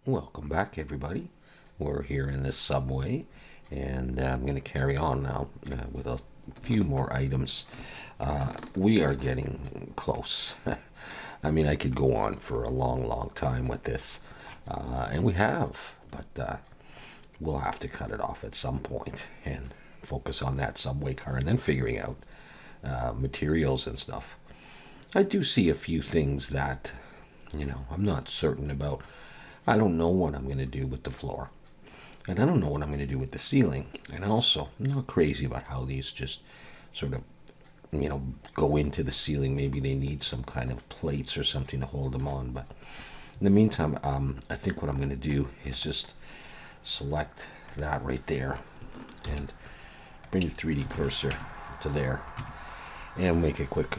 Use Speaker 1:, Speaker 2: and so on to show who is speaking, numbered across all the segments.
Speaker 1: Welcome back, everybody. We're here in this subway, and I'm going to carry on now with a few more items. We are getting close. I mean, I could go on for a long, long time with this, and we have, but we'll have to cut it off at some point and focus on that subway car and then figuring out materials and stuff. I do see a few things that, I'm not certain about. I don't know what I'm going to do with the floor. And I don't know what I'm going to do with the ceiling. And also, I'm not crazy about how these just sort of, go into the ceiling. Maybe they need some kind of plates or something to hold them on. But in the meantime, I think what I'm going to do is just select that right there and bring the 3D cursor to there and make a quick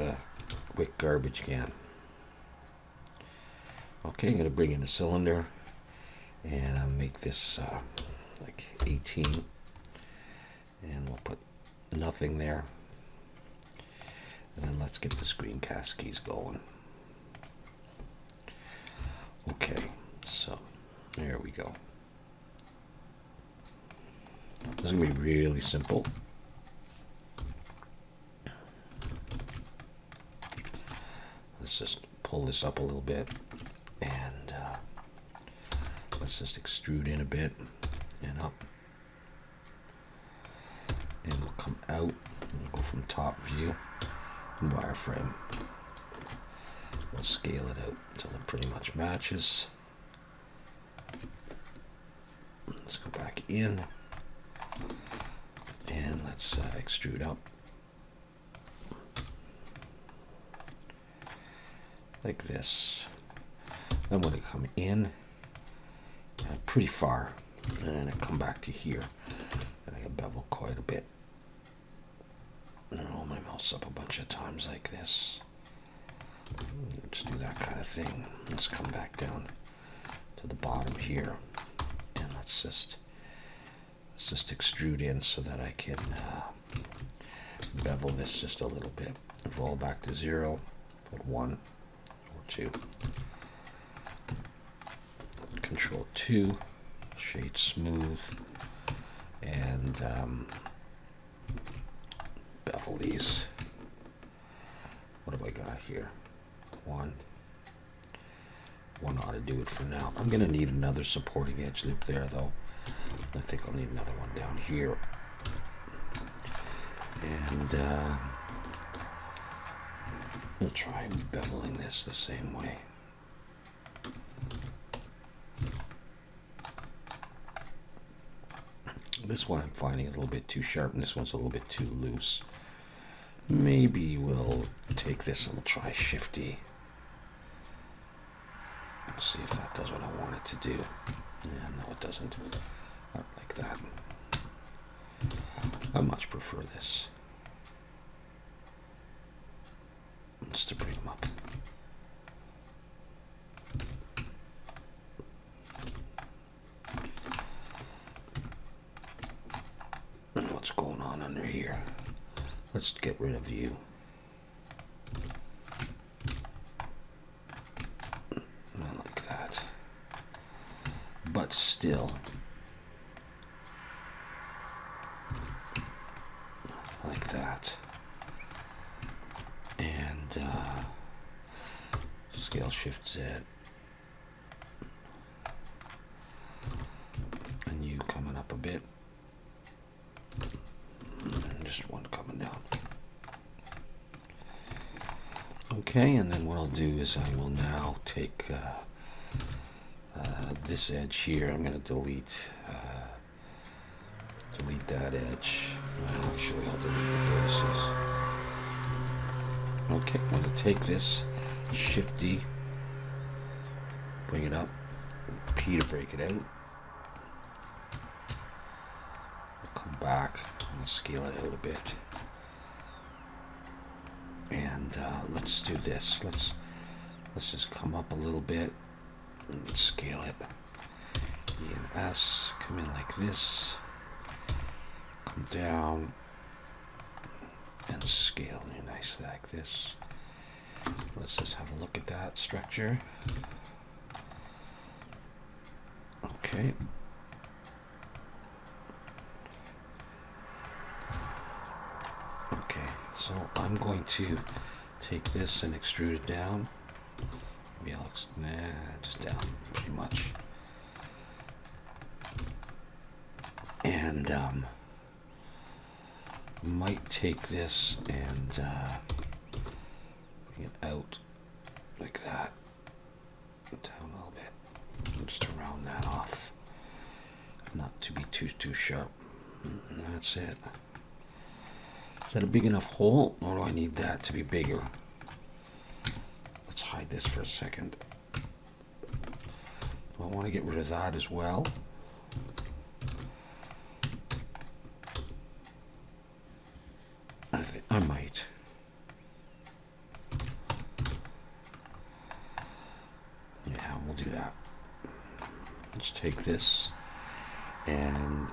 Speaker 1: garbage can. Okay, I'm going to bring in a cylinder and I'll make this like 18, and we'll put nothing there, and then let's get the screencast keys going. Okay, so there we go. This is going to be really simple. Let's just pull this up a little bit, and let's just extrude in a bit and up, and we'll come out and go from top view and wireframe. We'll scale it out until it pretty much matches. Let's go back in and let's extrude up like this. I'm going to come in pretty far, and then I come back to here, and I bevel quite a bit, and roll my mouse up a bunch of times like this. Let's do that kind of thing. Let's come back down to the bottom here, and let's just extrude in so that I can bevel this just a little bit. Roll back to 0, put 1 or 2. Control 2, shade smooth, and bevel these. What have I got here? 1 ought to do it for now. I'm going to need another supporting edge loop there, though. I think I'll need another one down here. And we'll try beveling this the same way. This one I'm finding a little bit too sharp, and this one's a little bit too loose. Maybe we'll take this and we'll try Shift-D. Let's see if that does what I want it to do. Yeah, no, it doesn't. Not like that. I much prefer this. Just to bring them up. What's going on under here? Let's get rid of you. Not like that. But still. Like that. And scale Shift Z. And you coming up a bit. And just one coming down. Okay, and then what I'll do is I will now take this edge here. I'm going to delete that edge. Actually, I'll delete the vertices. Okay, I'm going to take this, Shift-D, bring it up, P to break it out. I'll come back, I'm going to scale it out a bit. And let's do this. Let's just come up a little bit and scale it. E and S, come in like this, come down, and scale it nice like this. Let's just have a look at that structure. Okay. Okay, so I'm going to take this and extrude it down. Maybe I'll just down pretty much. And might take this and bring it out like that, down a little bit, just to round that off, not to be too sharp. And that's it. Is that a big enough hole, or do I need that to be bigger? Let's hide this for a second. Do I want to get rid of that as well? I might. Yeah, we'll do that. Let's take this and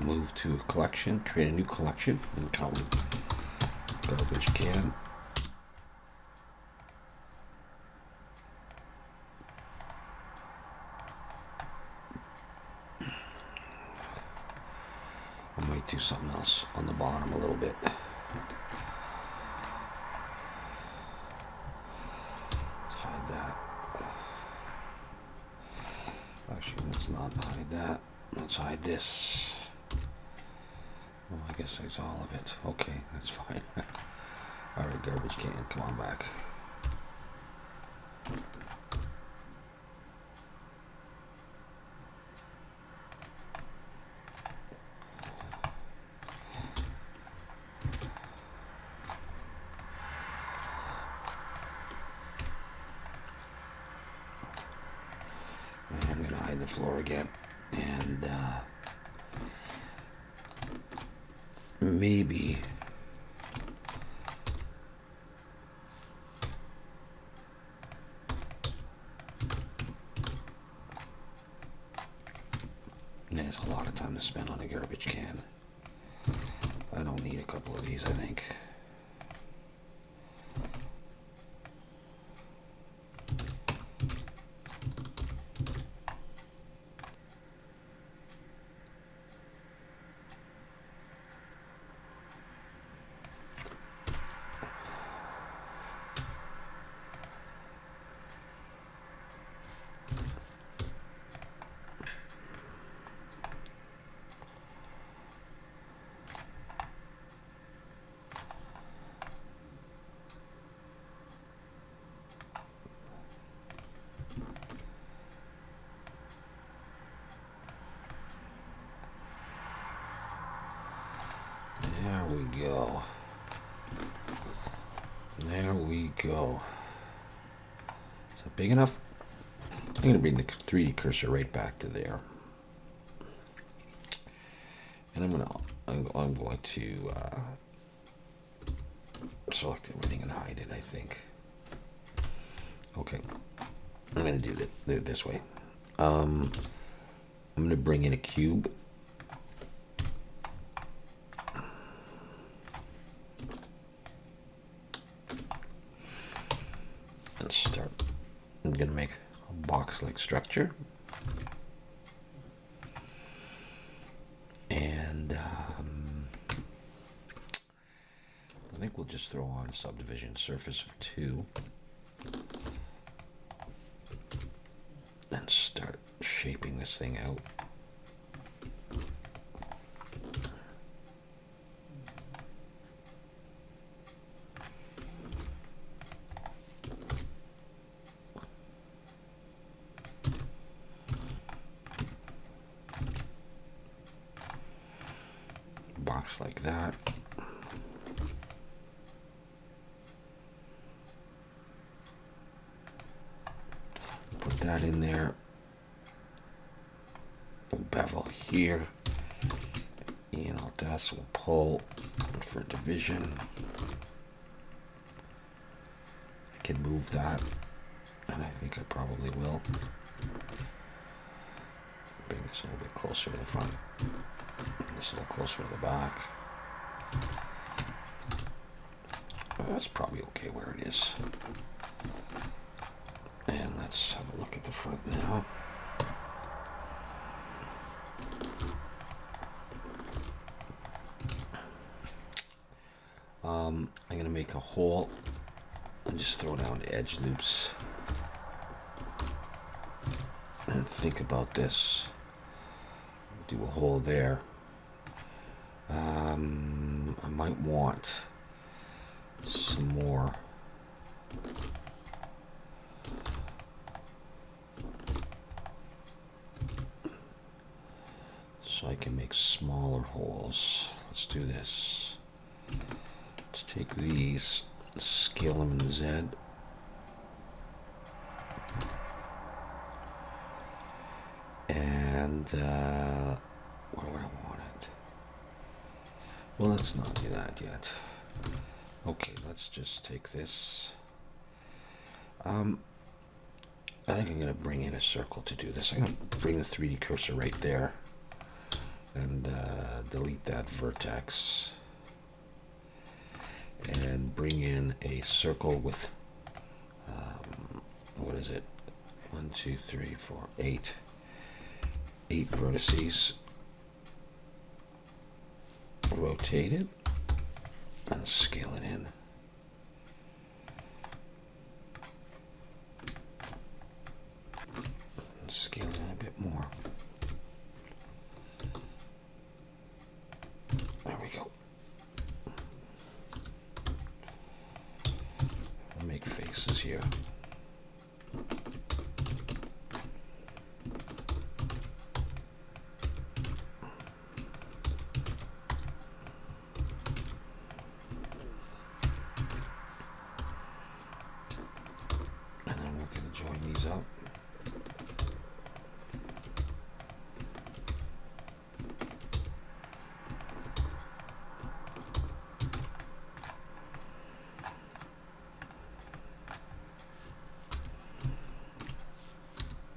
Speaker 1: move to a collection, create a new collection, and call it garbage can. I might do something else on the bottom a little bit. Let's hide that. Actually, let's not hide that. Let's hide this. Oh, I guess that's all of it. Okay, that's fine. Alright, garbage can, come on back. I'm going to hide the floor again. And maybe there's a lot of time to spend on a garbage can. I don't need a couple of these, I think. There we go. There we go. Is that big enough? I'm going to bring the 3D cursor right back to there. And I'm going to select everything and hide it, I think. Okay. I'm going to do it this way. I'm going to bring in a cube. And start. I'm going to make a box-like structure. And I think we'll just throw on a subdivision surface of 2. And start shaping this thing out. Box like that. Put that in there. Bevel here. Das will pull for division. I can move that, and I think I probably will. Bring this a little bit closer to the front. This a little closer to the back. That's probably okay where it is. And let's have a look at the front now. make a hole and just throw down the edge loops. And think about this. Do a hole there. I might want some more. So I can make smaller holes. Let's do this. Let's take these, scale them in Z. And where would I want it? Well, let's not do that yet. Okay, let's just take this. I think I'm going to bring in a circle to do this. I'm going to bring the 3D cursor right there and delete that vertex. And bring in a circle with, what is it? 1, 2, 3, 4, 8. 8 vertices. Rotate it and scale it in. And scale it in a bit more. There we go. I'll make faces here. Join these up.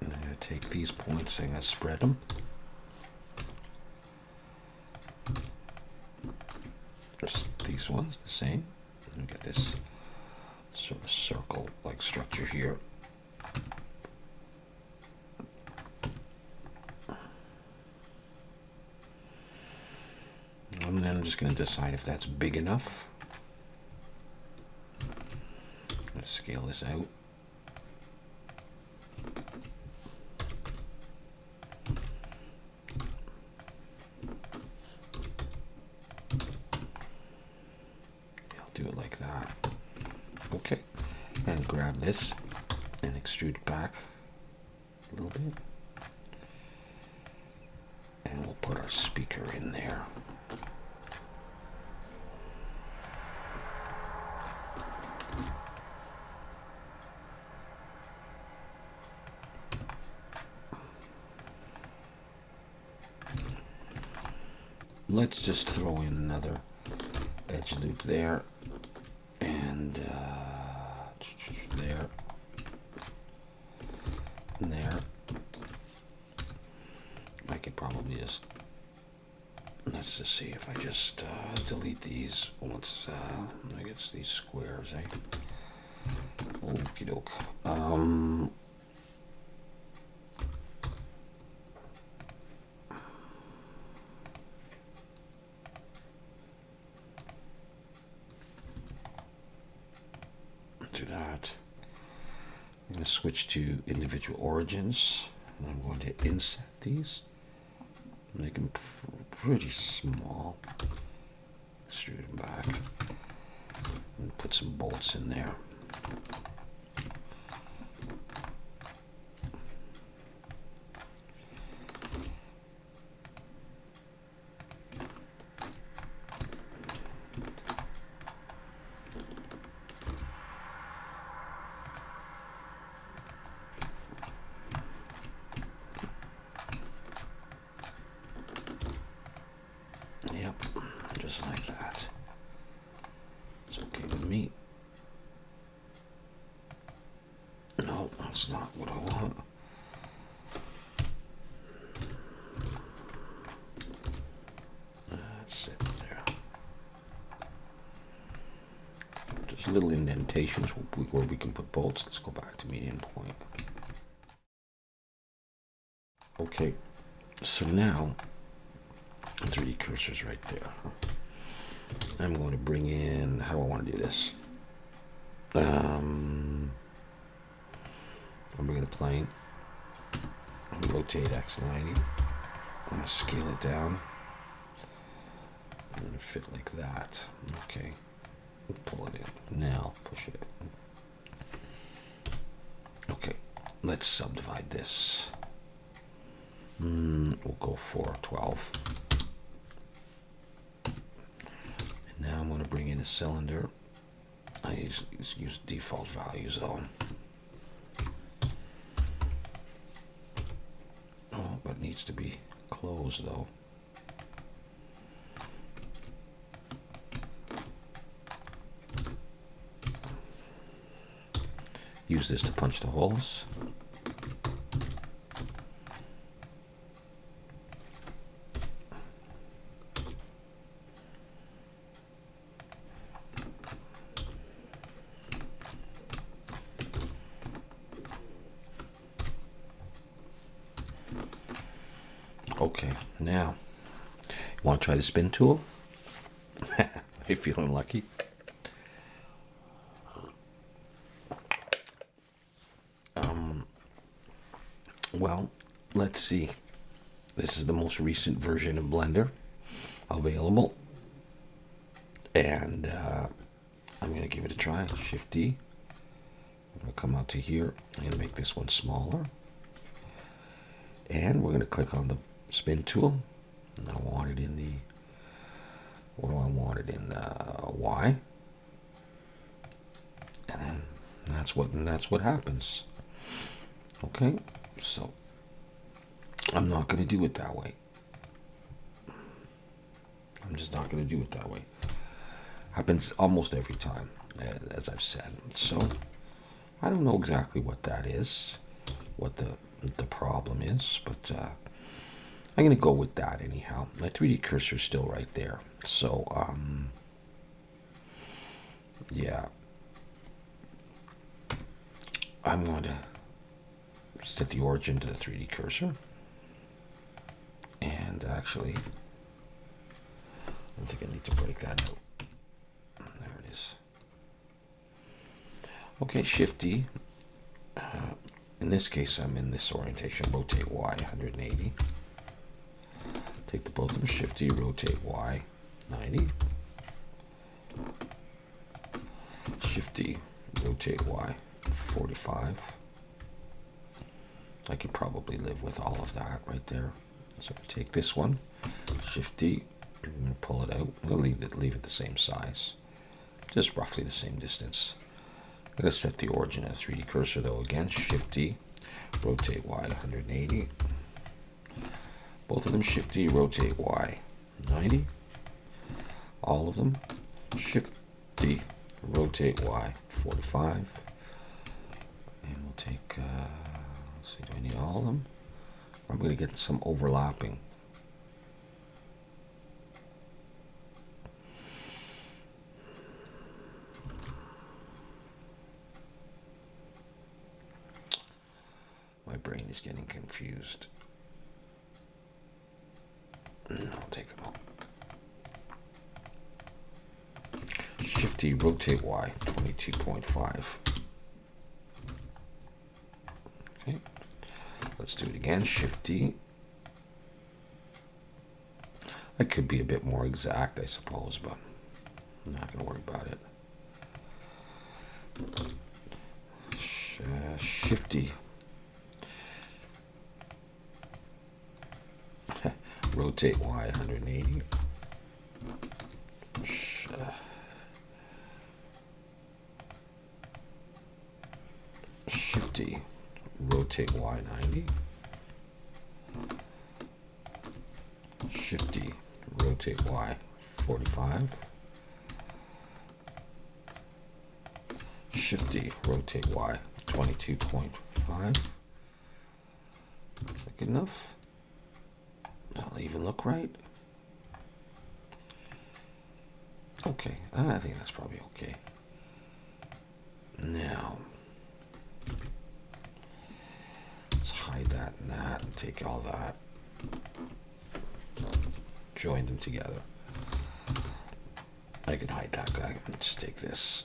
Speaker 1: And I'm going to take these points and I'm going to spread them. Just these ones the same. And we get this sort of circle-like structure here. And then I'm just going to decide if that's big enough. Let's scale this out. I'll do it like that. Okay. And grab this and extrude it back a little bit. And we'll put our speaker in there. Let's just throw in another edge loop there, and there, and there. I could probably just, let's just see if I just delete these once I get these squares, eh? Okie doke. Do that. I'm going to switch to individual origins, and I'm going to inset these, make them pretty small, extrude them back, and put some bolts in there. Yep, just like that. It's okay with me. No, that's not what I want. That's it there. Just little indentations where we can put bolts. Let's go back to median point. Okay, so now 3D cursor's right there. I'm going to bring in, how do I want to do this? I'm bringing a plane. Rotate X90. I'm going to scale it down. I'm going to fit like that. Okay. Pull it in. Now push it. Okay. Let's subdivide this. We'll go for 12. And now I'm going to bring in a cylinder. I use default values though. Oh, but it needs to be closed though. Use this to punch the holes. Okay, now, you want to try the spin tool? Are you feeling lucky? Well, let's see. This is the most recent version of Blender available. And I'm going to give it a try. Shift D. I'm going to come out to here. I'm going to make this one smaller. And we're going to click on the spin tool. And I want it in the, what do I want it in? Y. And then that's what happens. Okay, so I'm not going to do it that way. I'm just not going to do it that way. Happens almost every time, as I've said. So I don't know exactly what that is, what the problem is, but I'm going to go with that anyhow. My 3D cursor is still right there. So, yeah. I'm going to set the origin to the 3D cursor. And actually, I think I need to break that out. There it is. Okay, Shift D. In this case, I'm in this orientation. Rotate Y 180. Take the both of them. Shift D. Rotate Y 90. Shift D. Rotate Y 45. I could probably live with all of that right there. So take this one. Shift D. I'm going to pull it out. I'm going to leave it the same size. Just roughly the same distance. I'm going to set the origin of the 3D cursor though again. Shift D. Rotate Y 180. Both of them Shift D. Rotate Y 90. All of them Shift D. Rotate Y 45. And we'll take, let's see, do I need all of them? I'm going to get some overlapping. My brain is getting confused. I'll take them all. Shift D, rotate Y, 22.5. Okay. Let's do it again. Shift D. I could be a bit more exact, I suppose, but I'm not going to worry about it. Shift D. Rotate Y 180. Shift D. Rotate Y 90. Shift D. Rotate Y 45. Shift D. Rotate Y 22.5. Is that good enough? That'll even look right. Okay, I think that's probably okay. Now, let's hide that and that and take all that. Join them together. I can hide that guy. Let's take this.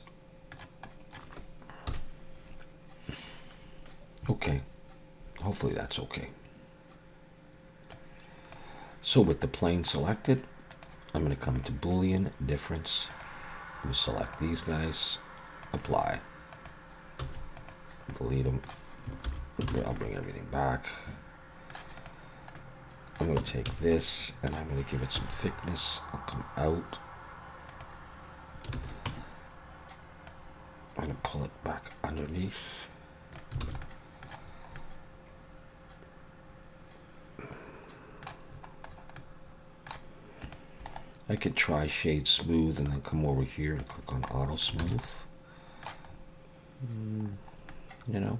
Speaker 1: Okay. Hopefully that's okay. So with the plane selected, I'm going to come to Boolean difference. I'm going to select these guys. Apply. Delete them. I'll bring everything back. I'm going to take this and I'm going to give it some thickness. I'll come out. I'm going to pull it back underneath. I could try shade smooth and then come over here and click on auto smooth. You know.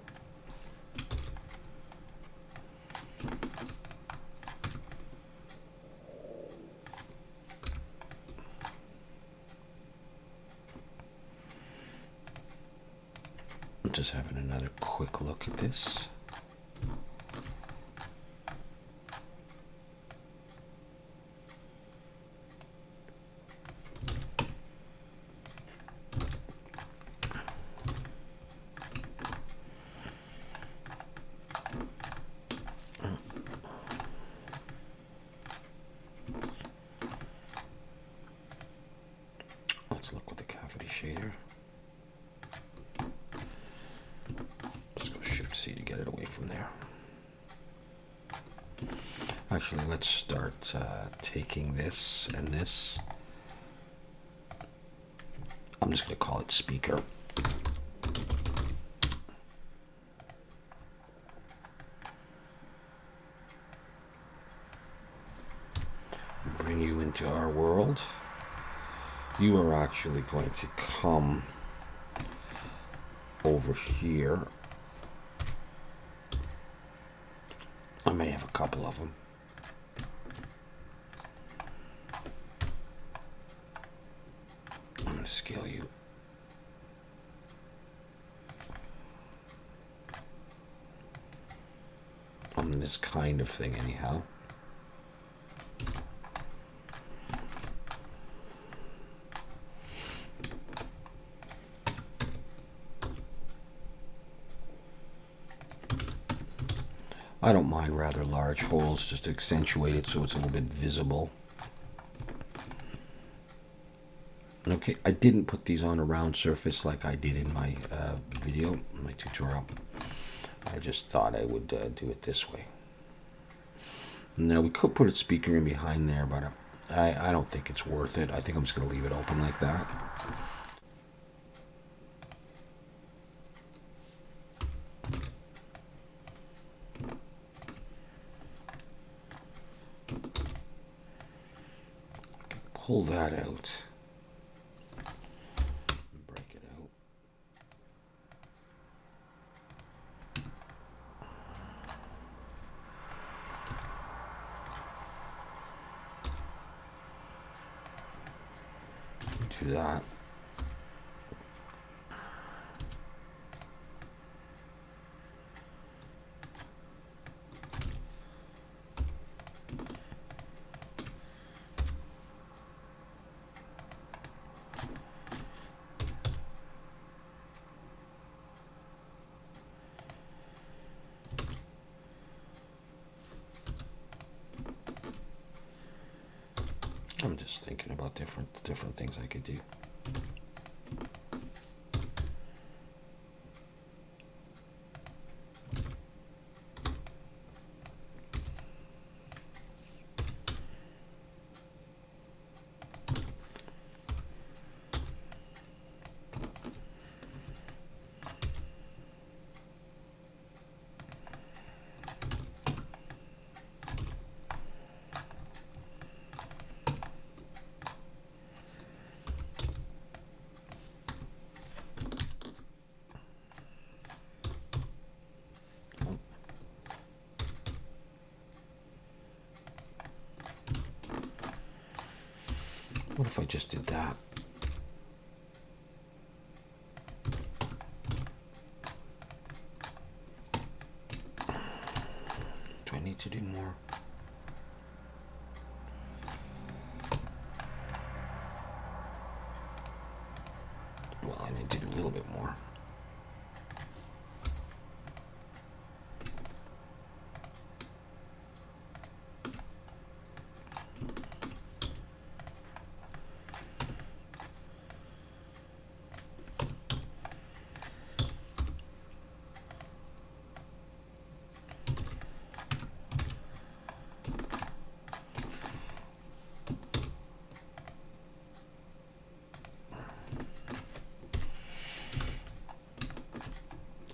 Speaker 1: I'm just having another quick look at this. Let's look with the cavity shader. Let's go Shift C to get it away from there. Actually, let's start taking this and this. I'm just going to call it speaker. Bring you into our world. You are actually going to come over here. I may have a couple of them. I'm going to scale you. On this kind of thing anyhow. I don't mind rather large holes just to accentuate it so it's a little bit visible. Okay, I didn't put these on a round surface like I did in my video, my tutorial. I just thought I would do it this way. Now we could put a speaker in behind there, but I don't think it's worth it. I think I'm just going to leave it open like that. Pull that out. Break it out. Do that. I'm just thinking about different things I could do. What if I just did that? Do I need to do more?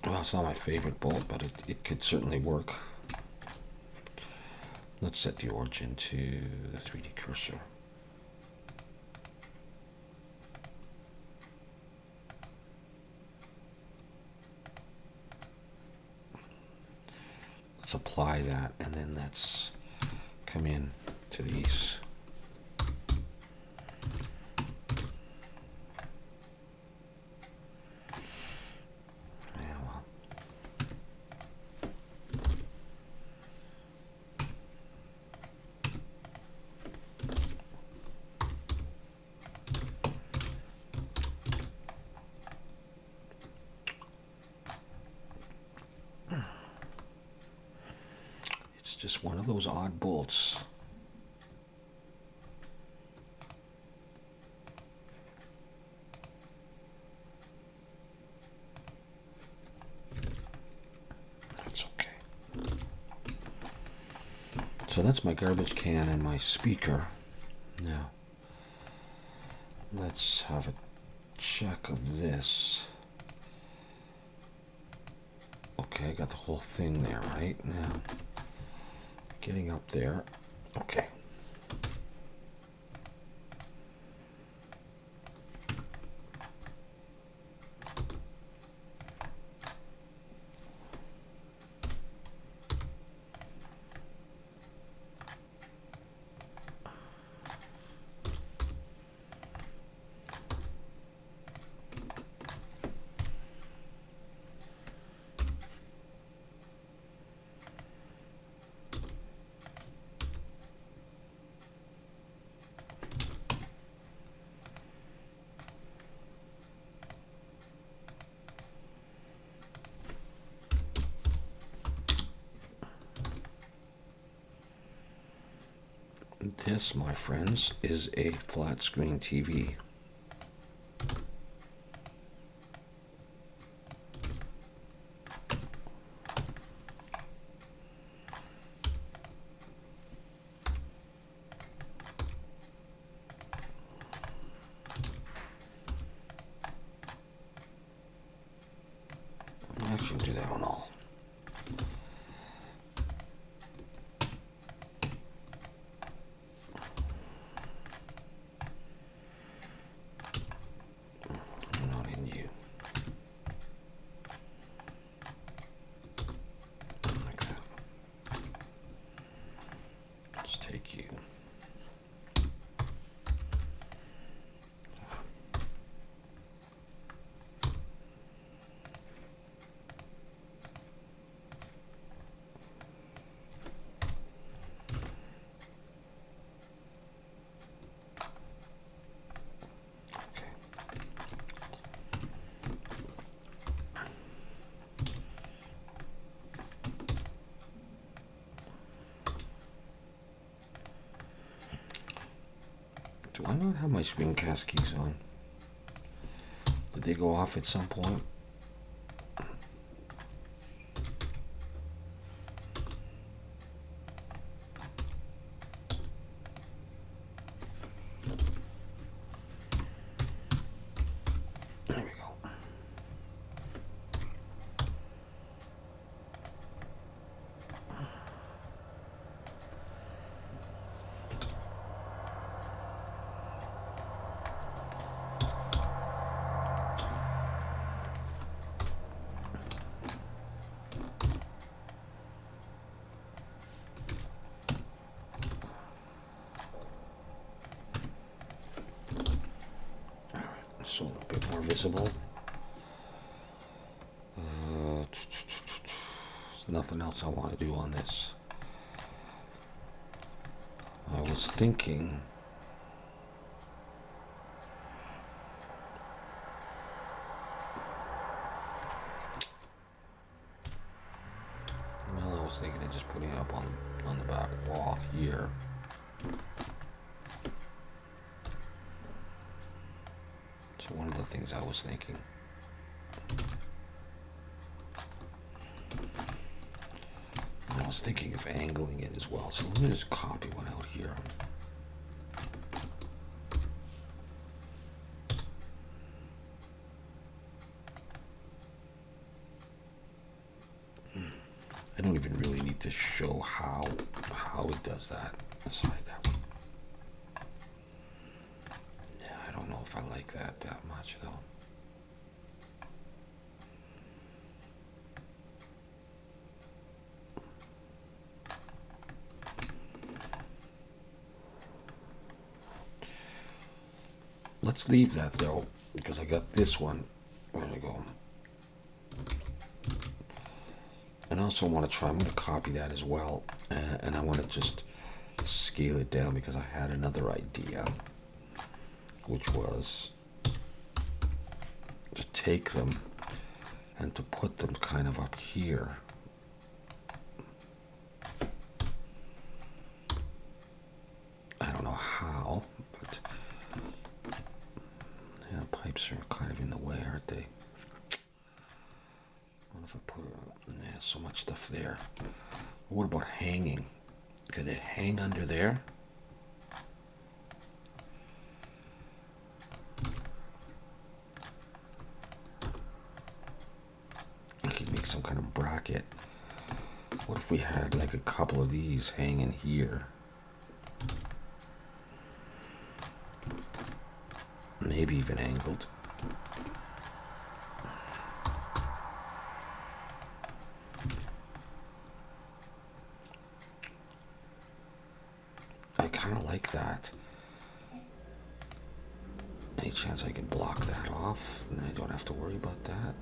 Speaker 1: Well, it's not my favorite bolt, but it could certainly work. Let's set the origin to the 3D cursor. Let's apply that, and then let's come in to these. Just one of those odd bolts. That's okay. So that's my garbage can and my speaker. Now, let's have a check of this. Okay, I got the whole thing there, right? Now, getting up there. Okay. This, my friends, is a flat screen TV. I should do that on all. Do I not have my screencast keys on? Did they go off at some point? There we go. So a little bit more visible. There's nothing else I want to do on this. I was thinking of just putting it up on the back wall here. So one of the things I was thinking. I was thinking of angling it as well. So let me just copy one out here. I don't even really need to show how it does that. Aside that one. Yeah, I don't know if I like that much though. Let's leave that though, because I got this one. Where did I go? And I also want to try, I'm going to copy that as well. And I want to just scale it down because I had another idea, which was to take them and to put them kind of up here. I don't know how, but yeah, the pipes are kind of in the way, aren't they? What if I put so much stuff there? What about hanging? Could they hang under there? I could make some kind of bracket. What if we had like a couple of these hanging here? Maybe even angled. I kind of like that. Any chance I can block that off and then I don't have to worry about that?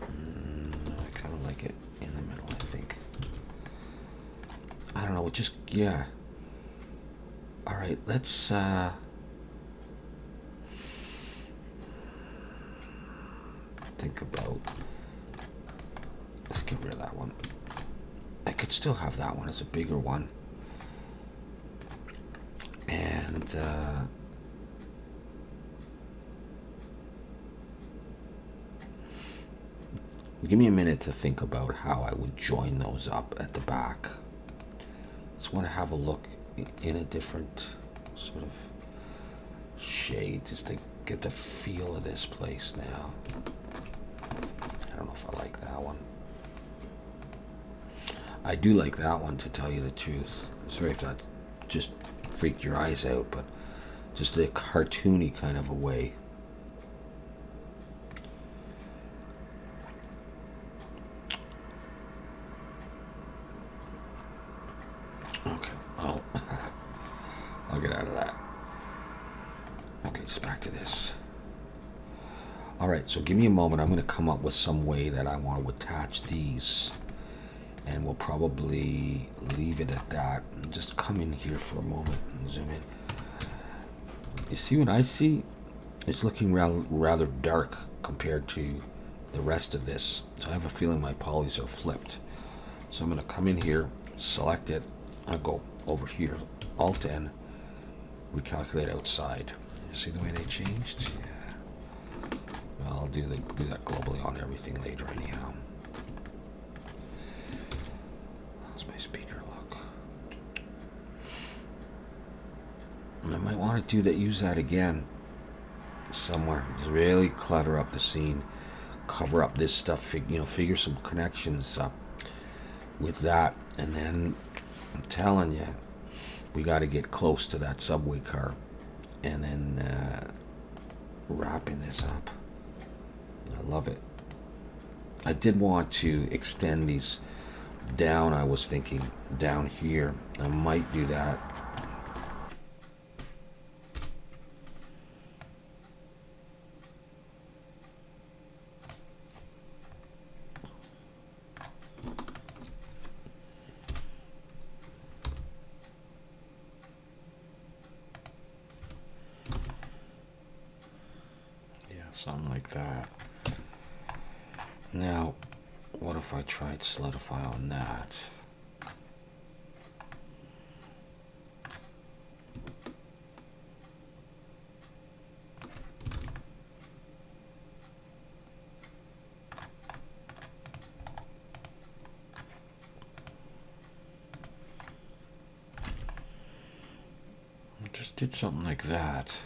Speaker 1: I kind of like it in the middle, I think. I don't know, just, yeah. All right, let's think about, let's get rid of that one. I could still have that one as a bigger one. And give me a minute to think about how I would join those up at the back. Just want to have a look in a different sort of shade just to get the feel of this place now. I don't know if I like that one. I do like that one, to tell you the truth. Sorry if that just freaked your eyes out, but just a cartoony kind of a way. Okay, well, I'll get out of that. Okay, just back to this. All right, so give me a moment. I'm going to come up with some way that I want to attach these. And we'll probably leave it at that. Just come in here for a moment and zoom in. You see what I see? It's looking rather dark compared to the rest of this. So I have a feeling my polys are flipped. So I'm going to come in here, select it. I'll go over here, Alt N, recalculate outside. You see the way they changed? Yeah. Well, I'll do that globally on everything later anyhow. Speaker look. And I might want to use that again somewhere. Just really clutter up the scene, cover up this stuff, figure some connections up with that, and then I'm telling you, we got to get close to that subway car, and then wrapping this up. I love it. I did want to extend these down. I was thinking down here. I might do that. Yeah, something like that. Now, what if I tried solidify on that? Just did something like that.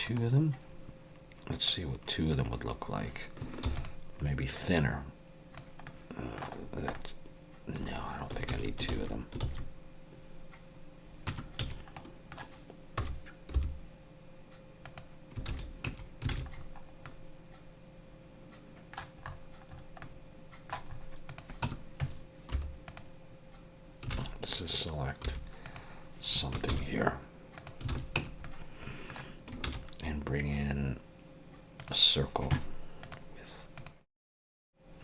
Speaker 1: two of them. Let's see what two of them would look like. Maybe thinner. No, I don't think I need two of them. Let's just select something here and bring in a circle with,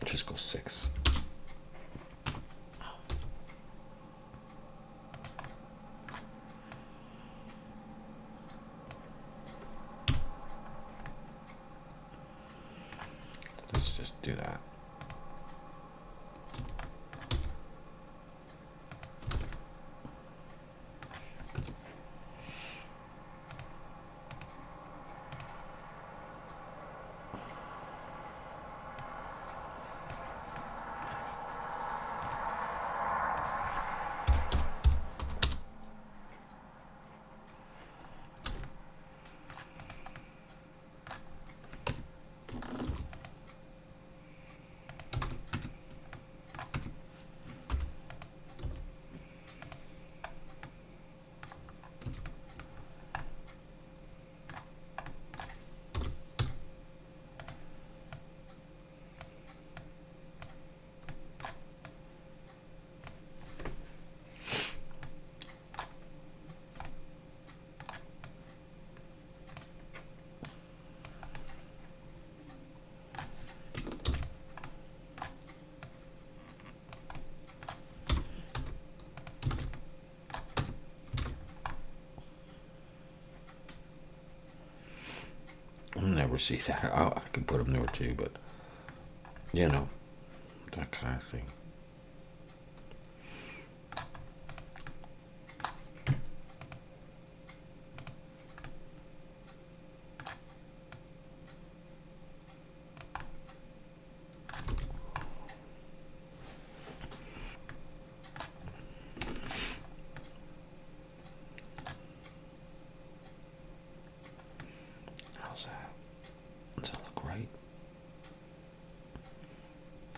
Speaker 1: just go 6. Let's just do that. I'll never see that. I can put them there too, but you know, that kind of thing. How's that? Does that look right?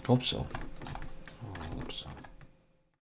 Speaker 1: Hope so. Oh, I hope so.